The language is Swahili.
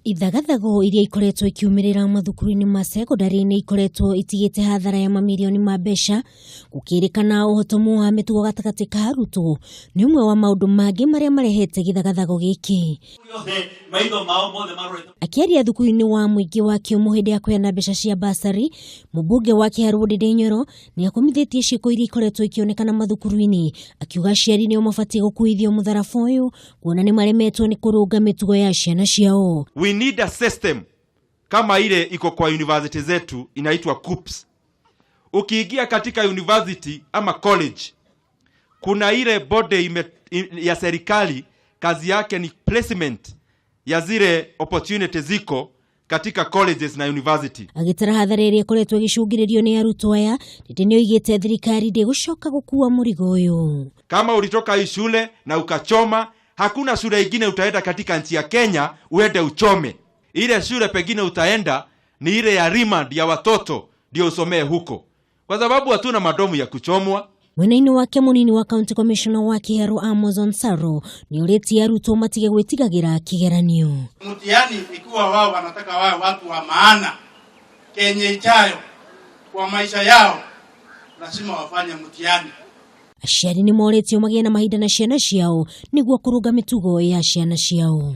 Ithagathago iria ikoretwo ikiumirira mathukuru-ini ma secondary ni ikoretwo itigite hathara ya mamilioni ma mbeca gukirikana uhotomu wa mitugo gatagati ka arutwo ni umwe wa maundu mangi maria marehete githagathago giki. Akiaria thukuru-ini wa muingi wa Kiumu hindi ya kuheana mbeca cia basari, mubunge wa Kiharu Ndindi Nyoro ni akomithitie ciiko iria ikoretwo ikionekana mathukuru-ini, akiuga aciari nio mabatie gukuithio mutharaba uyu kuona ni maremetwo ni kurunga mitugo ya ciana ciao. We need a system kama ile iko kwa university zetu inaitwa KUPS. Ukiingia katika university ama college, kuna ile body ya serikali, kazi yake ni placement ya zile opportunities ziko katika colleges na university. Agitara hathara iria ikoretwo igicungiririo ni arutwo aya, ndindi nio igite thirikari ndi gucoka gukua murigo uyu. Kama ulitoka hii shule na ukachoma, hakuna shule ingine utaenda katika nchi ya Kenya uende uchome. Ile shule pengine utaenda ni ile ya remand ya watoto ndio usomee huko, kwa sababu hatuna madomu ya kuchomwa. Mwenaini wake munini wa County Commissioner wa Kiharu Amazon Saro ni ureti arutwo matige gwitigagira kigeranio. Mtihani ikiwa wao wanataka wao watu wa maana Kenya ijayo kwa maisha yao, lazima wafanye mtihani. Aciari ni moretio magie na mahinda na ciana ciao niguo kurunga mitugo ya ciana ciao.